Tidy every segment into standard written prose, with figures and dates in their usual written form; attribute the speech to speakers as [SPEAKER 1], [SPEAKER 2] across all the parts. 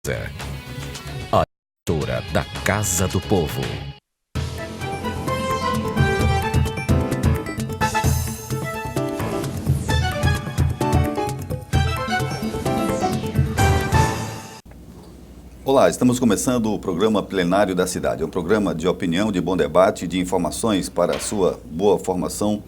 [SPEAKER 1] A editora da Casa do Povo.
[SPEAKER 2] Olá, estamos começando o programa Plenário da Cidade. É um programa de opinião, de bom debate, de informações para a sua boa formação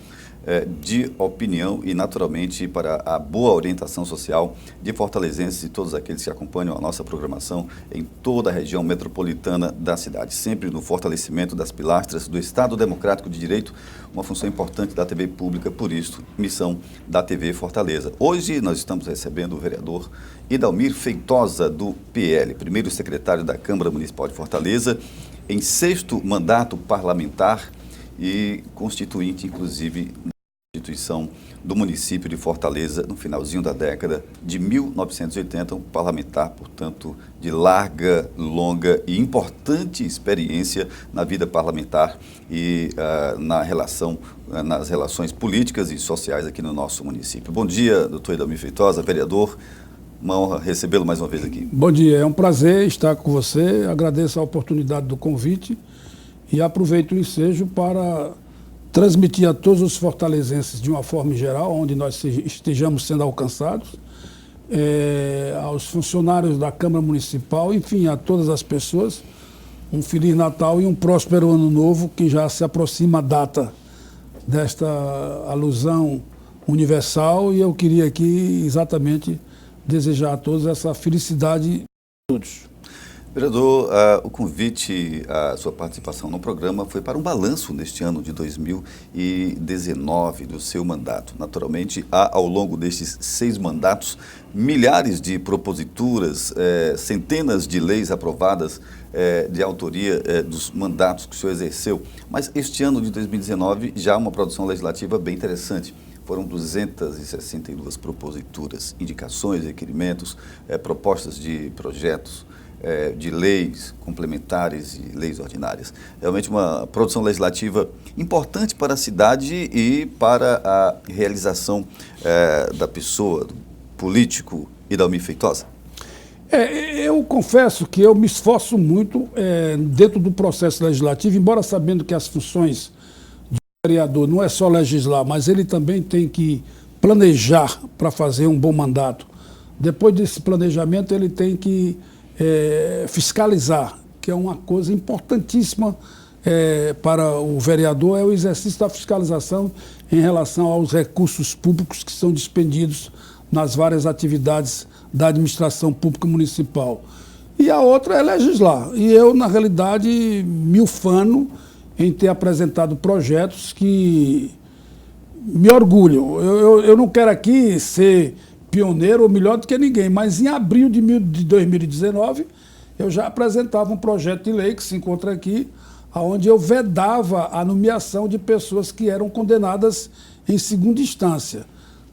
[SPEAKER 2] de opinião e, naturalmente, para a boa orientação social de fortalezenses e todos aqueles que acompanham a nossa programação em toda a região metropolitana da cidade. Sempre no fortalecimento das pilastras do Estado Democrático de Direito, uma função importante da TV pública, por isso, missão da TV Fortaleza. Hoje nós estamos recebendo o vereador Idalmir Feitosa, do PL, primeiro secretário da Câmara Municipal de Fortaleza, em 6º mandato parlamentar e constituinte, inclusive, Constituição do município de Fortaleza no finalzinho da década de 1980, um parlamentar, portanto, de larga, longa e importante experiência na vida parlamentar e nas relações políticas e sociais aqui no nosso município. Bom dia, doutor Idalmir Feitosa, vereador. Uma honra recebê-lo mais uma vez aqui.
[SPEAKER 3] Bom dia, é um prazer estar com você. Agradeço a oportunidade do convite e aproveito o ensejo para transmitir a todos os fortalezenses, de uma forma geral, onde nós estejamos sendo alcançados, aos funcionários da Câmara Municipal, enfim, a todas as pessoas, um Feliz Natal e um próspero Ano Novo, que já se aproxima a data desta alusão universal, e eu queria aqui exatamente desejar a todos essa felicidade a todos.
[SPEAKER 2] Vereador, o convite, a sua participação no programa foi para um balanço neste ano de 2019 do seu mandato. Naturalmente, há ao longo destes 6 mandatos milhares de proposituras, centenas de leis aprovadas de autoria dos mandatos que o senhor exerceu. Mas este ano de 2019 já há uma produção legislativa bem interessante. Foram 262 proposituras, indicações, requerimentos, propostas de projetos, de leis complementares e leis ordinárias. Realmente uma produção legislativa importante para a cidade e para a realização da pessoa, do político Idalmir Feitosa.
[SPEAKER 3] Eu confesso que eu me esforço muito dentro do processo legislativo, embora sabendo que as funções do vereador não é só legislar, mas ele também tem que planejar para fazer um bom mandato. Depois desse planejamento, ele tem que fiscalizar, que é uma coisa importantíssima para o vereador, é o exercício da fiscalização em relação aos recursos públicos que são dispendidos nas várias atividades da administração pública municipal. E a outra é legislar. E eu, na realidade, me ufano em ter apresentado projetos que me orgulham. Eu não quero aqui ser pioneiro ou melhor do que ninguém, mas em abril de 2019 eu já apresentava um projeto de lei que se encontra aqui, onde eu vedava a nomeação de pessoas que eram condenadas em segunda instância,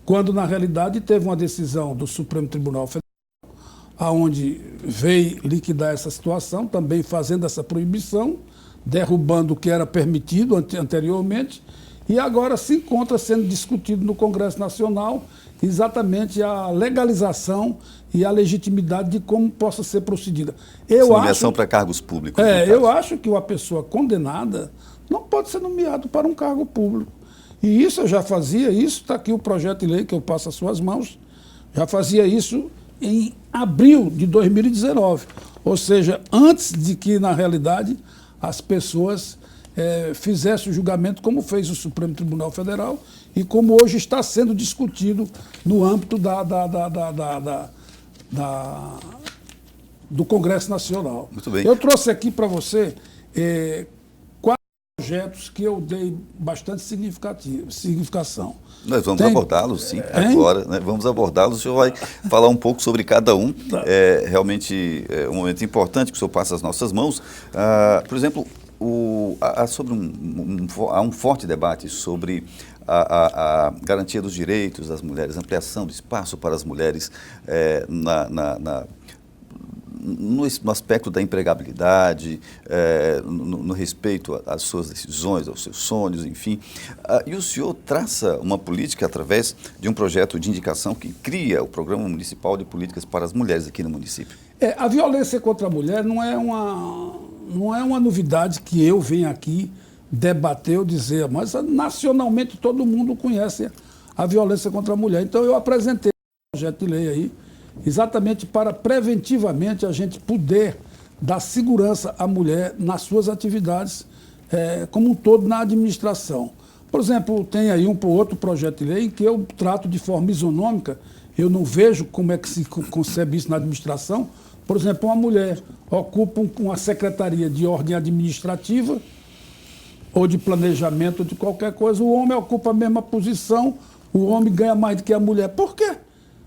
[SPEAKER 3] quando na realidade teve uma decisão do Supremo Tribunal Federal, onde veio liquidar essa situação, também fazendo essa proibição, derrubando o que era permitido anteriormente, e agora se encontra sendo discutido no Congresso Nacional exatamente a legalização e a legitimidade de como possa ser procedida.
[SPEAKER 2] Nomeação para cargos públicos.
[SPEAKER 3] Eu acho que uma pessoa condenada não pode ser nomeado para um cargo público. E isso eu já fazia, isso está aqui o projeto de lei que eu passo às suas mãos, já fazia isso em abril de 2019. Ou seja, antes de que, na realidade, as pessoas fizesse o julgamento como fez o Supremo Tribunal Federal e como hoje está sendo discutido no âmbito do Congresso Nacional.
[SPEAKER 2] Muito bem.
[SPEAKER 3] Eu trouxe aqui para você 4 projetos que eu dei bastante significação.
[SPEAKER 2] Nós vamos abordá-los, sim, agora. Né? Vamos abordá-los. O senhor vai falar um pouco sobre cada um. Realmente é um momento importante que o senhor passa às nossas mãos. Por exemplo, há um forte debate sobre a garantia dos direitos das mulheres, ampliação do espaço para as mulheres no aspecto da empregabilidade, no respeito às suas decisões, aos seus sonhos, enfim. E o senhor traça uma política através de um projeto de indicação que cria o Programa Municipal de Políticas para as Mulheres aqui no município.
[SPEAKER 3] A violência contra a mulher não é uma novidade que eu venho aqui debater ou dizer, mas nacionalmente todo mundo conhece a violência contra a mulher. Então eu apresentei um projeto de lei aí, exatamente para preventivamente a gente poder dar segurança à mulher nas suas atividades, como um todo na administração. Por exemplo, tem aí outro projeto de lei em que eu trato de forma isonômica, eu não vejo como é que se concebe isso na administração. Por exemplo, uma mulher ocupa uma secretaria de ordem administrativa ou de planejamento ou de qualquer coisa, o homem ocupa a mesma posição, o homem ganha mais do que a mulher. Por quê?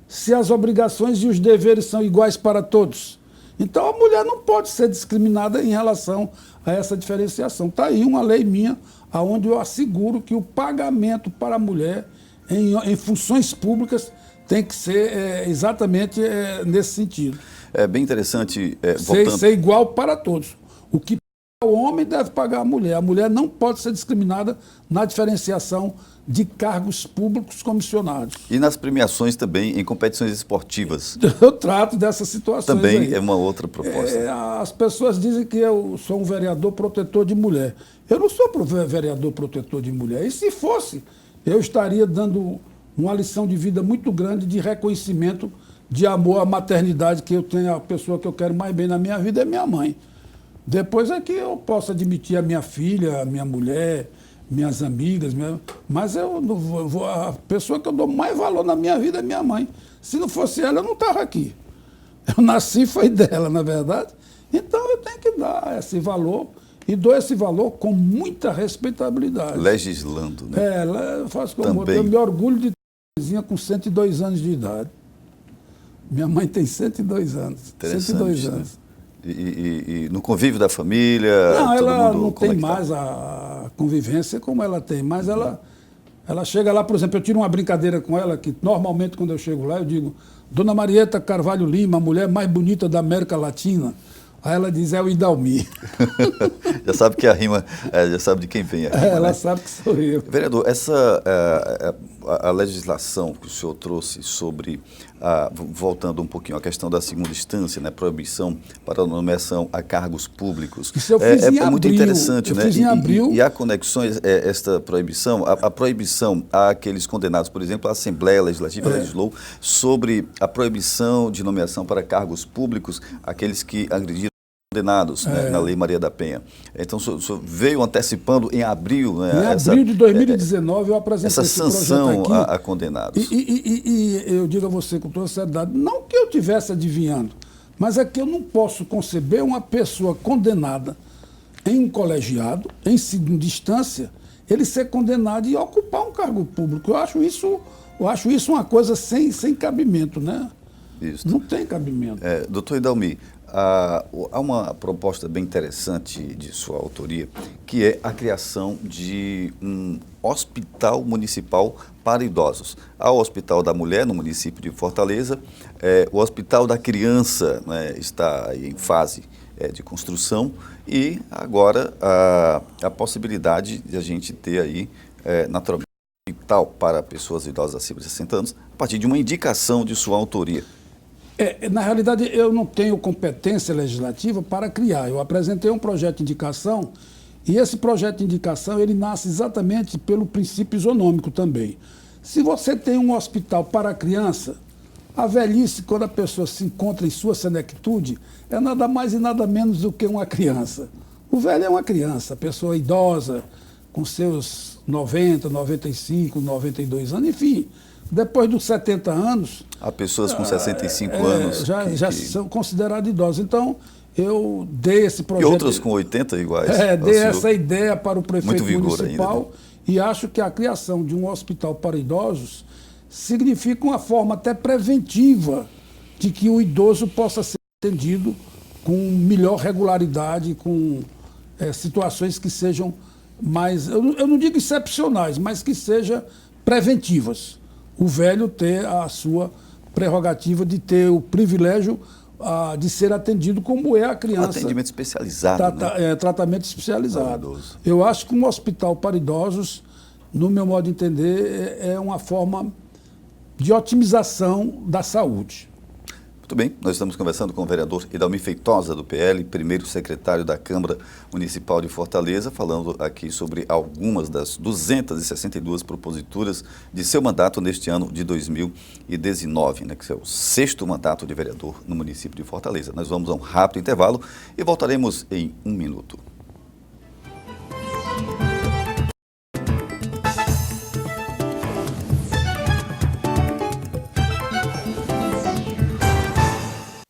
[SPEAKER 3] Se as obrigações e os deveres são iguais para todos. Então a mulher não pode ser discriminada em relação a essa diferenciação. Está aí uma lei minha, onde eu asseguro que o pagamento para a mulher em funções públicas tem que ser exatamente nesse sentido.
[SPEAKER 2] É bem interessante,
[SPEAKER 3] Ser igual para todos. O que o homem deve pagar a mulher não pode ser discriminada na diferenciação de cargos públicos comissionados.
[SPEAKER 2] E nas premiações também, em competições esportivas.
[SPEAKER 3] Eu trato dessas situações
[SPEAKER 2] também
[SPEAKER 3] aí.
[SPEAKER 2] É uma outra proposta.
[SPEAKER 3] As pessoas dizem que eu sou um vereador protetor de mulher. Eu não sou vereador protetor de mulher. E se fosse, eu estaria dando uma lição de vida muito grande de reconhecimento, de amor à maternidade, que eu tenho. A pessoa que eu quero mais bem na minha vida é minha mãe. Depois é que eu posso admitir a minha filha, a minha mulher, minhas amigas, mas eu não vou, a pessoa que eu dou mais valor na minha vida é minha mãe. Se não fosse ela, eu não estava aqui. Eu nasci, foi dela, na verdade. Então eu tenho que dar esse valor, e dou esse valor com muita respeitabilidade.
[SPEAKER 2] Legislando, né?
[SPEAKER 3] Eu faço como eu me orgulho de ter uma vizinha com 102 anos de idade. Minha mãe tem 102 anos. 102 anos.
[SPEAKER 2] Né? E no convívio da família?
[SPEAKER 3] Não,
[SPEAKER 2] todo
[SPEAKER 3] ela
[SPEAKER 2] mundo,
[SPEAKER 3] não tem
[SPEAKER 2] tá?
[SPEAKER 3] mais a convivência como ela tem, mas ela chega lá, por exemplo, eu tiro uma brincadeira com ela, que normalmente quando eu chego lá eu digo, Dona Marieta Carvalho Lima, a mulher mais bonita da América Latina. Aí ela diz, é o Idalmi.
[SPEAKER 2] Já sabe que a rima, já sabe de quem vem a rima,
[SPEAKER 3] ela
[SPEAKER 2] né?
[SPEAKER 3] sabe que sou eu.
[SPEAKER 2] Vereador, a legislação que o senhor trouxe sobre, voltando um pouquinho à questão da segunda instância, né, proibição para a nomeação a cargos públicos,
[SPEAKER 3] Isso eu fiz em
[SPEAKER 2] muito
[SPEAKER 3] abril.
[SPEAKER 2] interessante,
[SPEAKER 3] Eu
[SPEAKER 2] né?
[SPEAKER 3] fiz em abril.
[SPEAKER 2] E há conexões, esta proibição, a proibição àqueles condenados, por exemplo, a Assembleia Legislativa legislou sobre a proibição de nomeação para cargos públicos, aqueles que agrediram condenados, né, na Lei Maria da Penha. Então, o senhor veio antecipando em abril, né,
[SPEAKER 3] em abril de 2019 eu apresentei
[SPEAKER 2] essa
[SPEAKER 3] esse
[SPEAKER 2] sanção
[SPEAKER 3] projeto aqui.
[SPEAKER 2] a condenados.
[SPEAKER 3] E eu digo a você com toda seriedade, não que eu estivesse adivinhando, mas é que eu não posso conceber uma pessoa condenada em um colegiado, em segunda instância, ele ser condenado e ocupar um cargo público. Eu acho isso uma coisa sem cabimento, né?
[SPEAKER 2] Isso.
[SPEAKER 3] Não tem cabimento.
[SPEAKER 2] Doutor Idalmi, há uma proposta bem interessante de sua autoria, que é a criação de um hospital municipal para idosos. Há o Hospital da Mulher, no município de Fortaleza, o Hospital da Criança, né, está em fase de construção, e agora a possibilidade de a gente ter aí, naturalmente, um hospital para pessoas idosas acima de 60 anos, a partir de uma indicação de sua autoria.
[SPEAKER 3] Na realidade, eu não tenho competência legislativa para criar. Eu apresentei um projeto de indicação e esse projeto de indicação ele nasce exatamente pelo princípio isonômico também. Se você tem um hospital para a criança, a velhice, quando a pessoa se encontra em sua senectude, é nada mais e nada menos do que uma criança. O velho é uma criança, a pessoa idosa, com seus 90, 95, 92 anos, enfim. Depois dos 70 anos...
[SPEAKER 2] Há pessoas com 65 anos
[SPEAKER 3] já são consideradas idosas. Então, eu dei esse projeto...
[SPEAKER 2] E outras com 80 iguais.
[SPEAKER 3] Dei essa ideia para o prefeito municipal,
[SPEAKER 2] ainda, né?
[SPEAKER 3] E acho que a criação de um hospital para idosos significa uma forma até preventiva de que o idoso possa ser atendido com melhor regularidade, com situações que sejam mais... Eu não digo excepcionais, mas que sejam preventivas. O velho ter a sua prerrogativa de ter o privilégio de ser atendido como é a criança.
[SPEAKER 2] Atendimento especializado, né?
[SPEAKER 3] Tratamento especializado. Eu acho que um hospital para idosos, no meu modo de entender, é uma forma de otimização da saúde.
[SPEAKER 2] Muito Muito bem, nós estamos conversando com o vereador Idalmir Feitosa, do PL, primeiro secretário da Câmara Municipal de Fortaleza, falando aqui sobre algumas das 262 proposituras de seu mandato neste ano de 2019, né, que é o 6º mandato de vereador no município de Fortaleza. Nós vamos a um rápido intervalo e voltaremos em 1 minuto.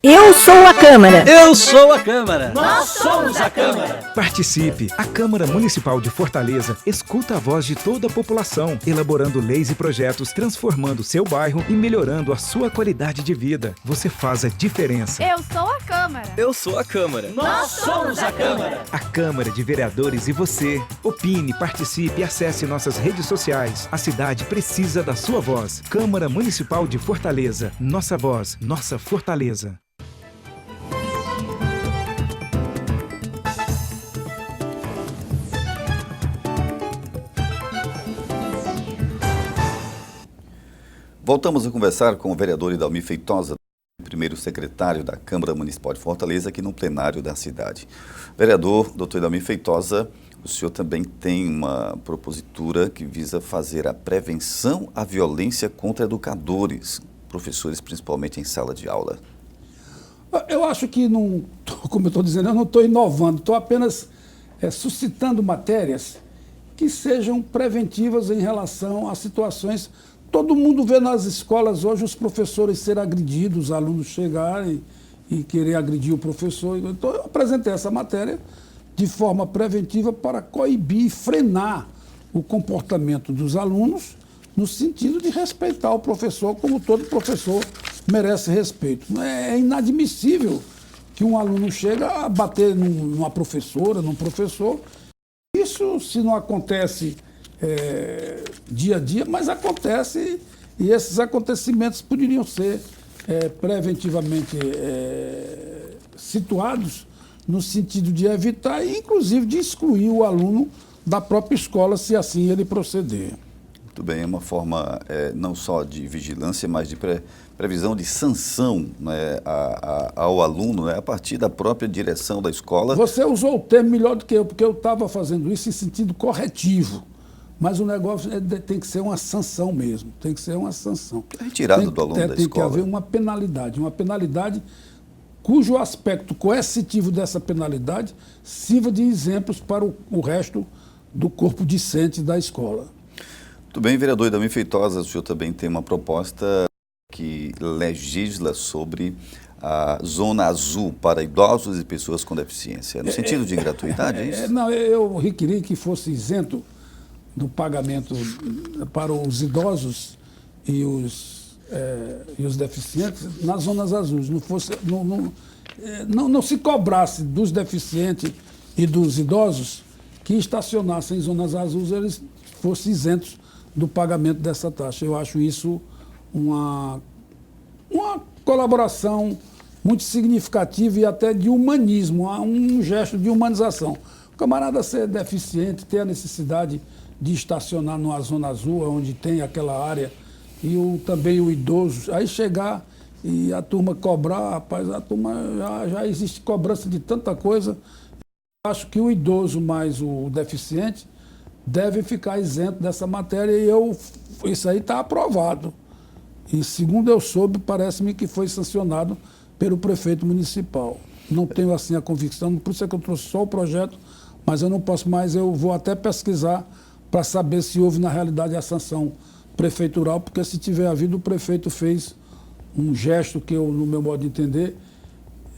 [SPEAKER 4] Eu sou a Câmara.
[SPEAKER 5] Eu sou a Câmara.
[SPEAKER 6] Nós somos a Câmara.
[SPEAKER 7] Participe! A Câmara Municipal de Fortaleza escuta a voz de toda a população, elaborando leis e projetos, transformando seu bairro e melhorando a sua qualidade de vida. Você faz a diferença.
[SPEAKER 8] Eu sou a Câmara.
[SPEAKER 5] Eu sou a Câmara.
[SPEAKER 6] Nós somos a Câmara.
[SPEAKER 7] A Câmara de Vereadores e você. Opine, participe e acesse nossas redes sociais. A cidade precisa da sua voz. Câmara Municipal de Fortaleza. Nossa voz, nossa fortaleza.
[SPEAKER 2] Voltamos a conversar com o vereador Idalmir Feitosa, primeiro secretário da Câmara Municipal de Fortaleza, aqui no plenário da cidade. Vereador, doutor Idalmir Feitosa, o senhor também tem uma propositura que visa fazer a prevenção à violência contra educadores, professores principalmente em sala de aula.
[SPEAKER 3] Eu acho que, não, como eu estou dizendo, eu não estou inovando, estou apenas suscitando matérias que sejam preventivas em relação a situações. Todo mundo vê nas escolas hoje os professores serem agredidos, os alunos chegarem e querer agredir o professor. Então, eu apresentei essa matéria de forma preventiva para coibir e frenar o comportamento dos alunos no sentido de respeitar o professor, como todo professor merece respeito. É inadmissível que um aluno chegue a bater numa professora, num professor. Isso, se não acontece dia a dia, mas acontece, e esses acontecimentos poderiam ser preventivamente situados no sentido de evitar e, inclusive, de excluir o aluno da própria escola, se assim ele proceder.
[SPEAKER 2] Muito bem, é uma forma não só de vigilância, mas de previsão de sanção, né, ao aluno, né, a partir da própria direção da escola.
[SPEAKER 3] Você usou o termo melhor do que eu, porque eu estava fazendo isso em sentido corretivo. Mas o negócio tem que ser uma sanção mesmo, tem que ser uma sanção.
[SPEAKER 2] Retirado do aluno da escola.
[SPEAKER 3] Tem que haver uma penalidade cujo aspecto coercitivo dessa penalidade sirva de exemplos para o resto do corpo discente da escola.
[SPEAKER 2] Muito bem, vereador Idalmir Feitosa, o senhor também tem uma proposta que legisla sobre a zona azul para idosos e pessoas com deficiência, no sentido de gratuidade, é isso?
[SPEAKER 3] Não, eu requeri que fosse isento do pagamento para os idosos e os deficientes nas zonas azuis. Não se cobrasse dos deficientes e dos idosos que estacionassem em zonas azuis, eles fossem isentos do pagamento dessa taxa. Eu acho isso uma colaboração muito significativa e até de humanismo, um gesto de humanização. O camarada ser deficiente, ter a necessidade de estacionar numa zona azul, onde tem aquela área, e também o idoso, aí chegar e a turma cobrar, rapaz, a turma já existe cobrança de tanta coisa. Eu acho que o idoso mais o deficiente deve ficar isento dessa matéria e isso aí está aprovado. E segundo eu soube, parece-me que foi sancionado pelo prefeito municipal. Não tenho assim a convicção, por isso é que eu trouxe só o projeto, mas eu não posso mais, eu vou até pesquisar para saber se houve na realidade a sanção prefeitural, porque se tiver havido, o prefeito fez um gesto que eu, no meu modo de entender,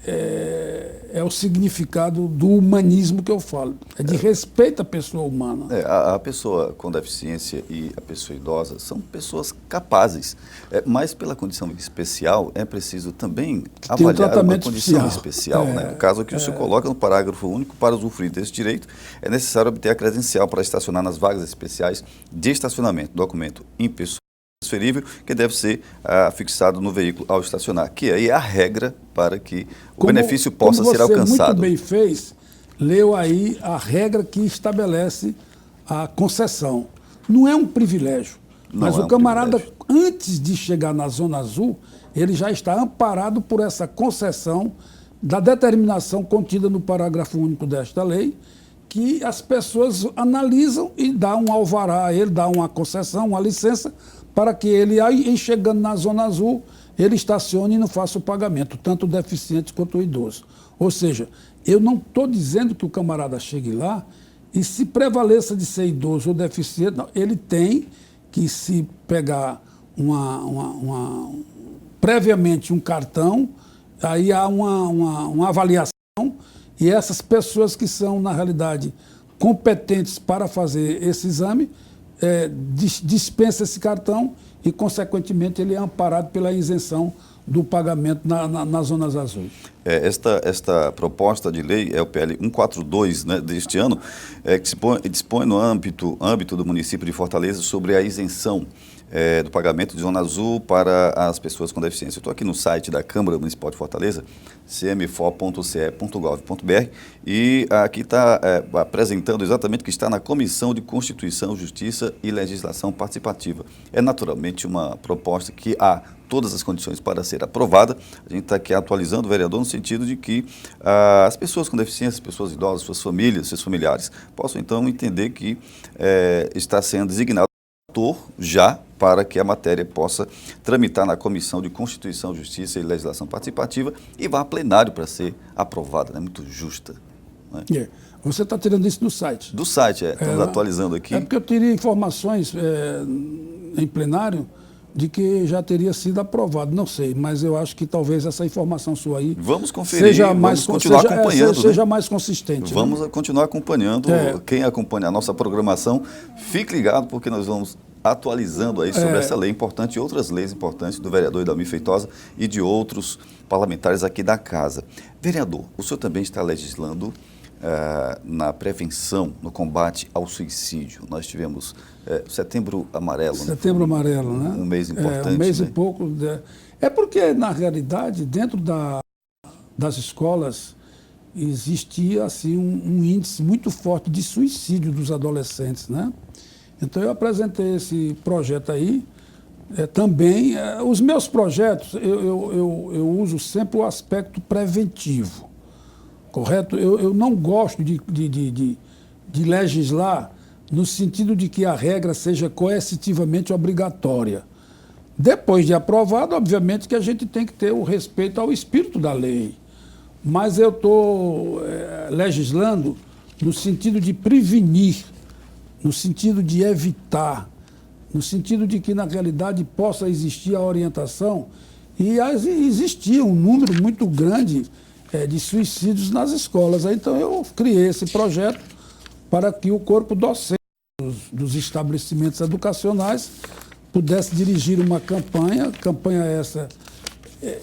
[SPEAKER 3] é o significado do humanismo que eu falo. É de respeito à pessoa humana.
[SPEAKER 2] A pessoa com deficiência e a pessoa idosa são pessoas capazes, mas pela condição especial é preciso também avaliar uma condição especial. Né? No caso que o senhor coloca no parágrafo único, para usufruir desse direito, é necessário obter a credencial para estacionar nas vagas especiais de estacionamento, documento impessoal transferível, que deve ser fixado no veículo ao estacionar, que aí é a regra para que o benefício possa ser alcançado.
[SPEAKER 3] Muito bem fez, leu aí a regra que estabelece a concessão. Não é um privilégio. Mas
[SPEAKER 2] é
[SPEAKER 3] o
[SPEAKER 2] um
[SPEAKER 3] camarada,
[SPEAKER 2] privilégio.
[SPEAKER 3] antes de chegar na Zona Azul, ele já está amparado por essa concessão da determinação contida no parágrafo único desta lei, que as pessoas analisam e dão um alvará a ele, dá uma concessão, uma licença, para que ele, aí chegando na Zona Azul, ele estacione e não faça o pagamento, tanto o deficiente quanto o idoso. Ou seja, eu não estou dizendo que o camarada chegue lá e se prevaleça de ser idoso ou deficiente, não, ele tem que se pegar previamente um cartão, aí há uma avaliação e essas pessoas que são, na realidade, competentes para fazer esse exame, dispensa esse cartão e, consequentemente, ele é amparado pela isenção do pagamento nas zonas azuis.
[SPEAKER 2] Esta proposta de lei é o PL 142, né, deste ano, que dispõe no âmbito do município de Fortaleza sobre a isenção do pagamento de zona azul para as pessoas com deficiência. Eu estou aqui no site da Câmara Municipal de Fortaleza, cmfor.ce.gov.br, e aqui está apresentando exatamente o que está na Comissão de Constituição, Justiça e Legislação Participativa. É naturalmente uma proposta que há todas as condições para ser aprovada. A gente está aqui atualizando o vereador no sentido de que as pessoas com deficiência, as pessoas idosas, suas famílias, seus familiares, possam então entender que está sendo designado já para que a matéria possa tramitar na Comissão de Constituição, Justiça e Legislação Participativa e vá a plenário para ser aprovada, né? Muito justa. Né?
[SPEAKER 3] Você está tirando isso do site?
[SPEAKER 2] Do site, estamos atualizando aqui.
[SPEAKER 3] É porque eu teria informações em plenário de que já teria sido aprovado, não sei, mas eu acho que talvez essa informação sua aí
[SPEAKER 2] vamos conferir, vamos continuar acompanhando.
[SPEAKER 3] Seja mais consistente.
[SPEAKER 2] Vamos continuar acompanhando. Quem acompanha a nossa programação, fique ligado porque nós vamos atualizando aí sobre essa lei importante e outras leis importantes do vereador Idalmir Feitosa e de outros parlamentares aqui da casa. Vereador, o senhor também está legislando na prevenção, no combate ao suicídio. Nós tivemos Setembro Amarelo.
[SPEAKER 3] Setembro Amarelo, né?
[SPEAKER 2] Um mês importante.
[SPEAKER 3] Um mês
[SPEAKER 2] né?
[SPEAKER 3] e pouco. É porque, na realidade, dentro das escolas, existia assim, um índice muito forte de suicídio dos adolescentes, né? Então, eu apresentei esse projeto aí. Também, os meus projetos, eu uso sempre o aspecto preventivo. Correto? Eu não gosto de legislar no sentido de que a regra seja coercitivamente obrigatória. Depois de aprovado, obviamente que a gente tem que ter o respeito ao espírito da lei. Mas eu estou legislando no sentido de prevenir, no sentido de evitar, no sentido de que, na realidade, possa existir a orientação. E existia um número muito grande de suicídios nas escolas. Então, eu criei esse projeto para que o corpo docente dos estabelecimentos educacionais pudesse dirigir uma campanha essa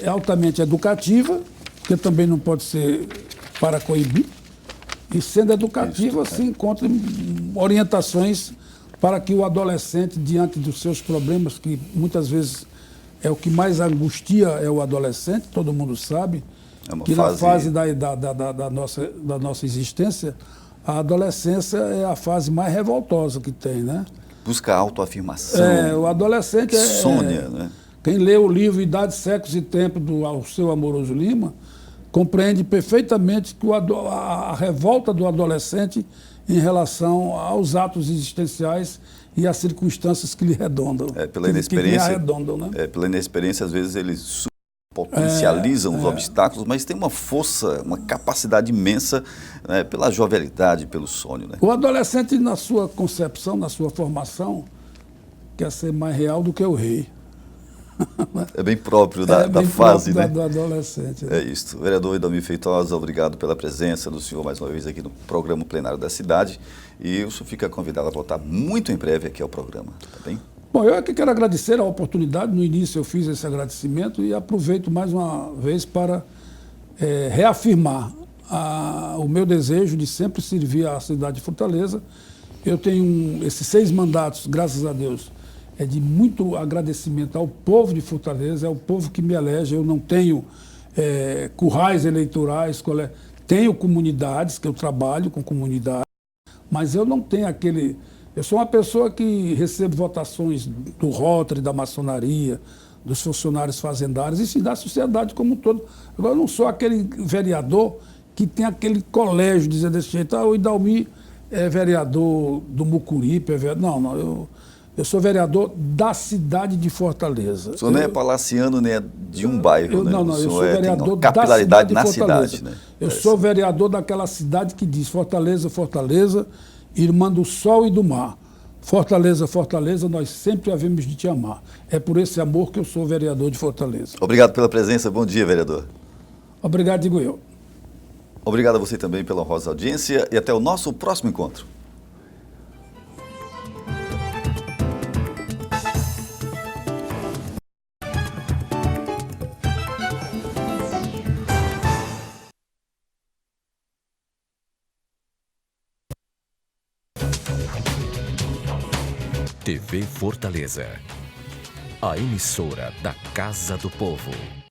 [SPEAKER 3] altamente educativa, porque também não pode ser para coibir, e sendo educativa, se encontre orientações para que o adolescente, diante dos seus problemas, que muitas vezes é o que mais angustia é o adolescente, todo mundo sabe, que na fase da nossa existência, a adolescência é a fase mais revoltosa que tem, né?
[SPEAKER 2] Busca autoafirmação.
[SPEAKER 3] O adolescente
[SPEAKER 2] Sônia, né?
[SPEAKER 3] Quem lê o livro Idade, Sexos e Tempo do Alceu Amoroso Lima compreende perfeitamente que a revolta do adolescente em relação aos atos existenciais e às circunstâncias que lhe arredondam.
[SPEAKER 2] Pela inexperiência,
[SPEAKER 3] né?
[SPEAKER 2] Pela inexperiência, às vezes eles potencializam os obstáculos, mas tem uma força, uma capacidade imensa, né, pela jovialidade, pelo sonho. Né?
[SPEAKER 3] O adolescente, na sua concepção, na sua formação, quer ser mais real do que o rei.
[SPEAKER 2] É bem próprio da fase, né?
[SPEAKER 3] Do adolescente. Né?
[SPEAKER 2] É isso. Vereador Idalmir Feitosa, obrigado pela presença do senhor mais uma vez aqui no programa plenário da cidade. E o senhor fica convidado a voltar muito em breve aqui ao programa, tá bem?
[SPEAKER 3] Bom, eu aqui quero agradecer a oportunidade. No início eu fiz esse agradecimento e aproveito mais uma vez para reafirmar o meu desejo de sempre servir à cidade de Fortaleza. Eu tenho esses 6 mandatos, graças a Deus, de muito agradecimento ao povo de Fortaleza, é o povo que me elege. Eu não tenho currais eleitorais, tenho comunidades, que eu trabalho com comunidades, mas eu não tenho aquele Eu sou uma pessoa que recebe votações do Rotary, da maçonaria, dos funcionários fazendários e sim da sociedade como um todo. Agora, eu não sou aquele vereador que tem aquele colégio dizendo desse jeito, o Idalmi é vereador do Mucuripe, não, eu sou vereador da cidade de Fortaleza.
[SPEAKER 2] O senhor não é palaciano, nem é de um bairro, né?
[SPEAKER 3] Não, eu sou vereador
[SPEAKER 2] da capilaridade
[SPEAKER 3] da cidade de
[SPEAKER 2] na
[SPEAKER 3] Fortaleza.
[SPEAKER 2] cidade, né?
[SPEAKER 3] Eu sou vereador daquela cidade que diz Fortaleza, Fortaleza, irmã do sol e do mar. Fortaleza, Fortaleza, nós sempre havemos de te amar. É por esse amor que eu sou vereador de Fortaleza.
[SPEAKER 2] Obrigado pela presença. Bom dia, vereador.
[SPEAKER 3] Obrigado, digo eu.
[SPEAKER 2] Obrigado a você também pela honrosa audiência e até o nosso próximo encontro.
[SPEAKER 1] TV Fortaleza, a emissora da Casa do Povo.